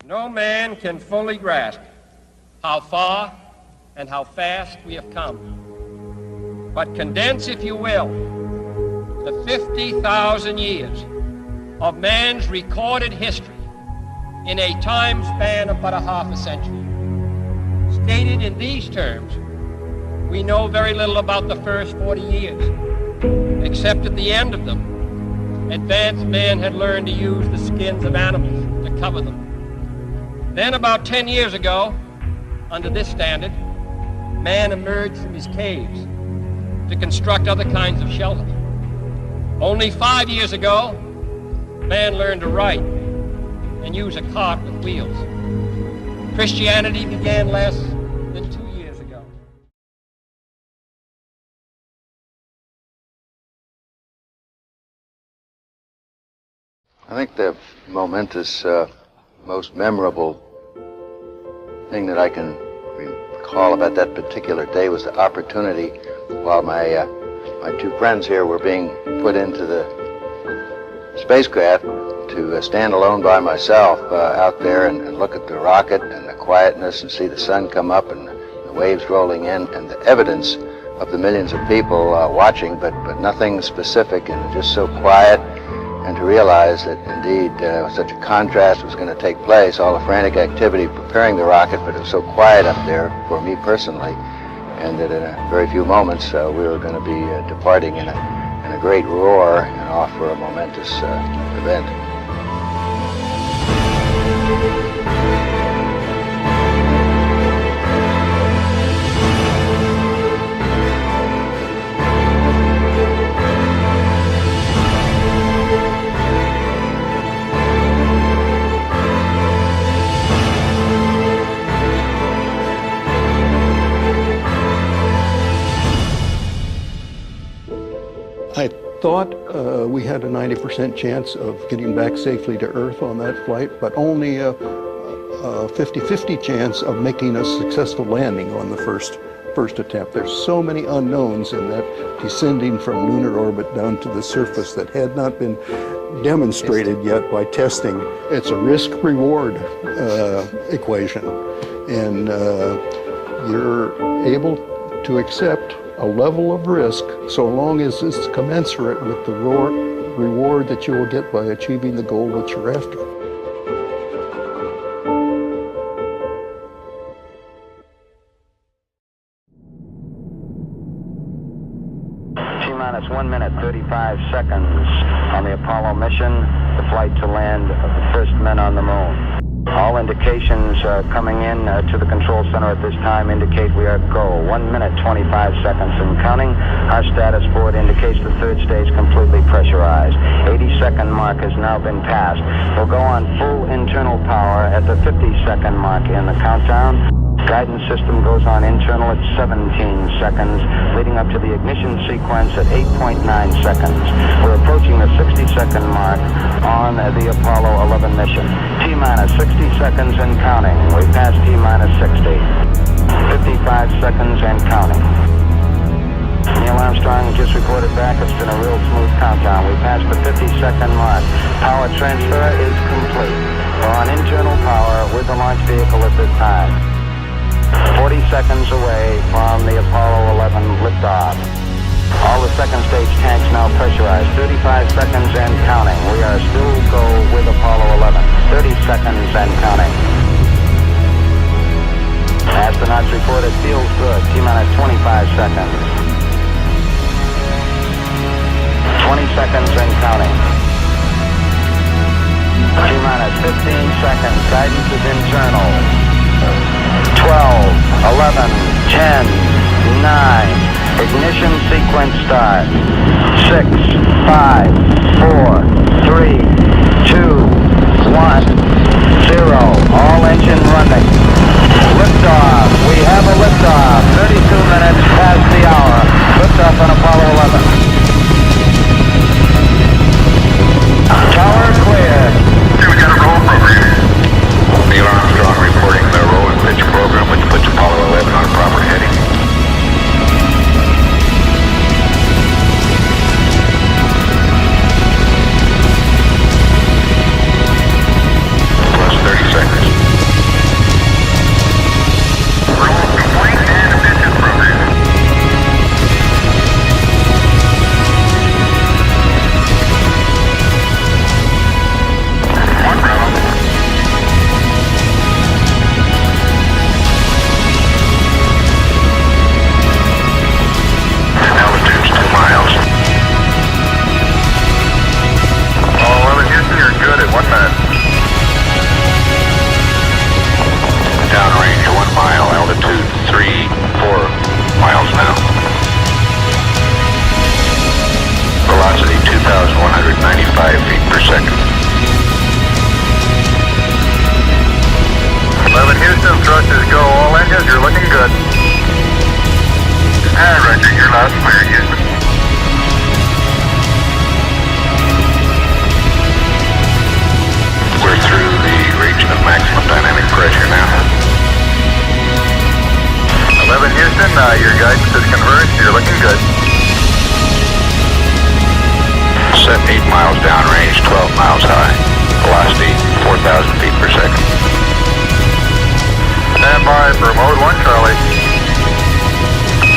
No man can fully grasp how far and how fast we have come. But condense, if you will, the 50,000 years of man's recorded history in a time span of but a half a century. Stated in these terms, we know very little about the first 40 years, except at the end of them, advanced man had learned to use the skins of animals to cover them. Then about 10 years ago, under this standard, man emerged from his caves to construct other kinds of shelter. Only 5 years ago, man learned to write and use a cart with wheels. Christianity began less than 2 years ago. I think the momentous, most memorable thing that I can recall about that particular day was the opportunity while my two friends here were being put into the spacecraft to stand alone by myself out there and look at the rocket and the quietness and see the sun come up and the waves rolling in and the evidence of the millions of people watching, but nothing specific, and just so quiet, and to realize that indeed such a contrast was going to take place, all the frantic activity preparing the rocket, but it was so quiet up there for me personally, and that in a very few moments we were going to be departing in a great roar and off for a momentous event. I thought we had a 90% chance of getting back safely to Earth on that flight, but only a 50-50 chance of making a successful landing on the first attempt. There's so many unknowns in that descending from lunar orbit down to the surface that had not been demonstrated yet by testing. It's a risk-reward equation, and you're able to accept a level of risk so long as it's commensurate with the reward that you will get by achieving the goal that you're after. T-minus 1 minute, 35 seconds on the Apollo mission, the flight to land of the first men on the moon. All indications coming in to the control center at this time indicate we are go. 1 minute, 25 seconds and counting. Our status board indicates the third stage completely pressurized. 80-second mark has now been passed. We'll go on full internal power at the 50-second mark in the countdown. Guidance system goes on internal at 17 seconds, leading up to the ignition sequence at 8.9 seconds. We're approaching the 60-second mark on the Apollo 11 mission. T-minus 60 seconds and counting. We passed T-minus 60. 55 seconds and counting. Neil Armstrong just reported back. It's been a real smooth countdown. We passed the 50-second mark. Power transfer is complete. We're on internal power with the launch vehicle at this time. 40 seconds away from the Apollo 11 liftoff. All the second stage tanks now pressurized. 35 seconds and counting. We are still go with Apollo 11. 30 seconds and counting. Astronauts report it feels good. T-minus 25 seconds. 20 seconds and counting. T-minus 15 seconds. Guidance is internal. 12, 11, 10, 9. Ignition sequence start. 6, 5, 4, 3, 2, 1, 0. All engine running. Liftoff. We have a liftoff. 32 minutes past the hour. Liftoff on Apollo 11. Tower clear. We got a roll program. Neil Armstrong reporting the roll and pitch program, which puts Apollo 11 on a proper heading. 4,195 feet per second. 11 Houston, thrusters go, all engines, you're looking good. Roger, you're loud and clear, Houston. We're through the region of maximum dynamic pressure now. 11 Houston, your guidance is converged, you're looking good. Set 8 miles downrange, 12 miles high. Velocity 4,000 feet per second. Stand by for mode 1 Charlie.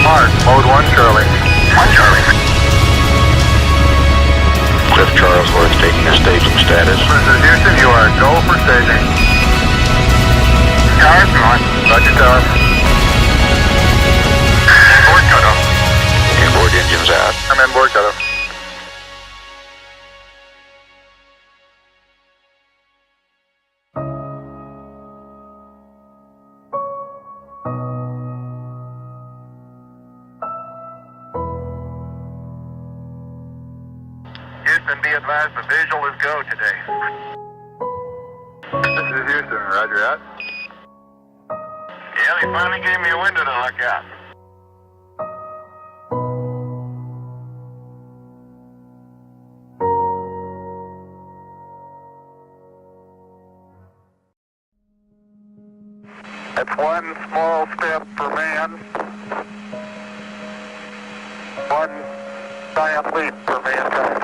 Mark, mode 1 Charlie. 1 Charlie. Cliff Charlesworth taking a staging status. This is Houston, you are go for staging. Towers north. Roger, tower. Inboard cutoff. Inboard engines out. I'm inboard cutoff. Houston, be advised the visual is go today. This is Houston, roger that. Yeah, they finally gave me a window to look out. It's one small step for man, one giant leap for mankind.